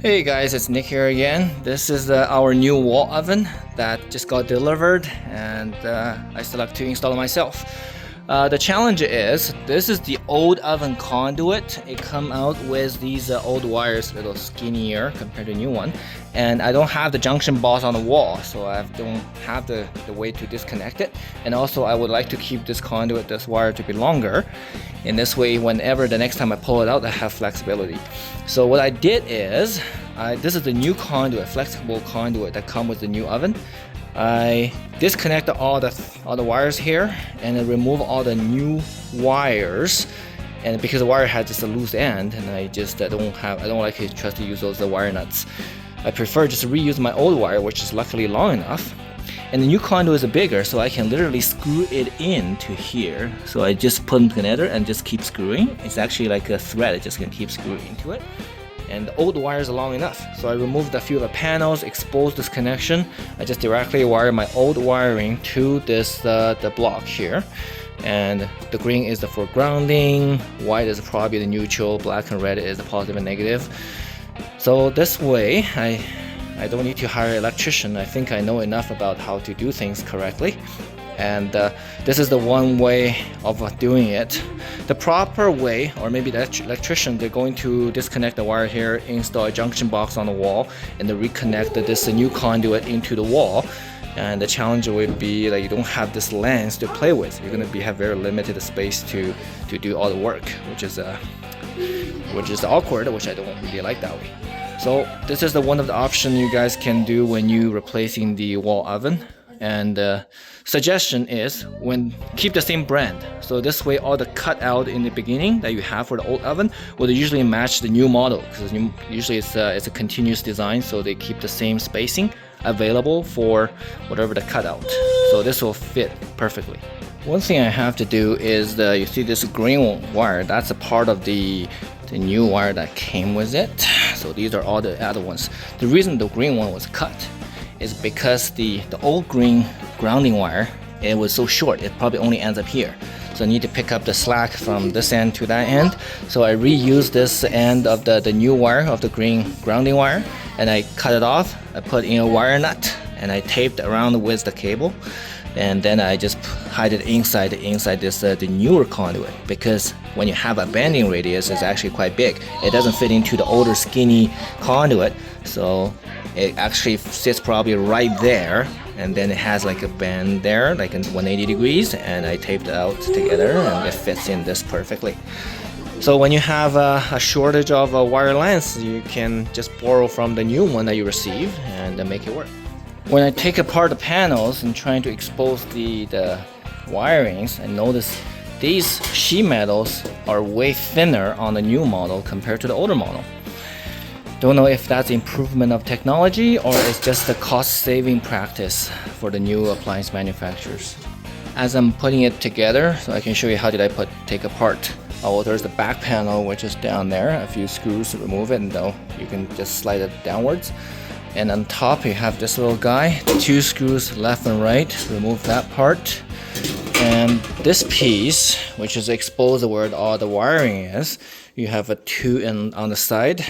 Hey guys, it's Nick here again. This is our new wall oven that just got delivered, and I still have to install it myself. The challenge is, this is the old oven conduit. It come out with these old wires, a little skinnier compared to the new one, and I don't have the junction box on the wall, so I don't have the way to disconnect it. And also I would like to keep this conduit, this wire, to be longer. In this way, whenever the next time I pull it out, I have flexibility. So what I did is, this is the new conduit, flexible conduit that come with the new oven. I disconnected all the wires here and then remove all the new wires, and because the wire had just a loose end, and I don't like to trust to use those wire nuts. I prefer just to reuse my old wire, which is luckily long enough. And the new conduit is bigger, so I can literally screw it into here. So I just put them together and just keep screwing. It's actually like a thread, it just can keep screwing into it. And the old wires are long enough, so I removed a few of the panels, exposed this connection. I just directly wire my old wiring to this the block here, and the green is for grounding, white is probably the neutral, black and red is the positive and negative. So this way I don't need to hire an electrician. I think I know enough about how to do things correctly, and this is the one way of doing it. The proper way, or maybe the electrician, they're going to disconnect the wire here, install a junction box on the wall, and then reconnect this new conduit into the wall. And the challenge would be that you don't have this lens to play with. You're going to have very limited space to do all the work, which is awkward, which I don't really like that way. So this is one of the options you guys can do when you replacing the wall oven. And suggestion is, keep the same brand. So this way all the cutout in the beginning that you have for the old oven will usually match the new model, because usually it's a continuous design, so they keep the same spacing available for whatever the cutout. So this will fit perfectly. One thing I have to do is, you see this green wire, that's a part of the new wire that came with it. So these are all the other ones. The reason the green one was cut is because the old green grounding wire, it was so short, it probably only ends up here. So I need to pick up the slack from this end to that end. So I reused this end of the new wire, of the green grounding wire, and I cut it off. I put in a wire nut and I taped around with the cable, and then I just hide it inside this the newer conduit, because when you have a bending radius, it's actually quite big. It doesn't fit into the older skinny conduit, so it actually sits probably right there, and then it has like a bend there, like in 180 degrees, and I taped it out together and it fits in this perfectly. So when you have a shortage of wire lengths, you can just borrow from the new one that you receive and make it work. When I take apart the panels and trying to expose the wirings, I notice these sheet metals are way thinner on the new model compared to the older model. Don't know if that's improvement of technology or it's just a cost-saving practice for the new appliance manufacturers. As I'm putting it together, so I can show you how did I take apart. Oh, there's the back panel, which is down there. A few screws to remove it, and though you can just slide it downwards. And on top you have this little guy, 2 screws left and right, remove that part. And this piece, which is exposed where all the wiring is, you have a 2 on the side.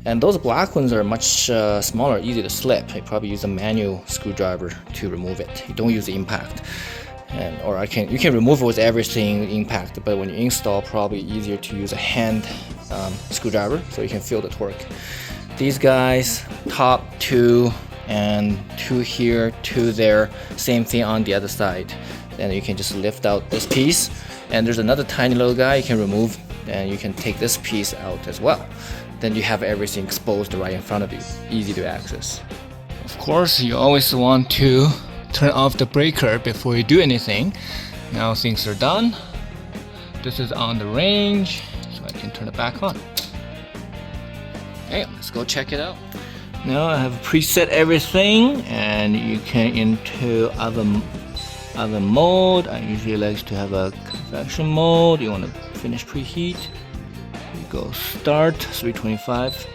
And those black ones are much smaller, easy to slip. I probably use a manual screwdriver to remove it. You don't use the impact. You can remove it with everything impact, but when you install, probably easier to use a hand screwdriver so you can feel the torque. These guys, top 2 and 2 here, 2 there, same thing on the other side. Then you can just lift out this piece, and there's another tiny little guy you can remove, and you can take this piece out as well. Then you have everything exposed right in front of you, easy to access. Of course, you always want to turn off the breaker before you do anything. Now things are done. This is on the range, so I can turn it back on. Okay, let's go check it out. Now I have preset everything, and you can into oven mode. I usually like to have a convection mode. You want to finish preheat. You go start 325.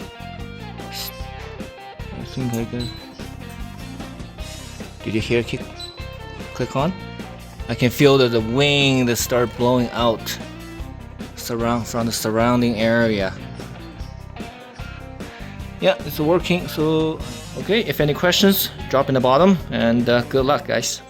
I think I got. Did you hear click on? I can feel that the wind that start blowing out from the surrounding area. yeah, it's working. So okay, if any questions, drop in the bottom, and good luck, guys.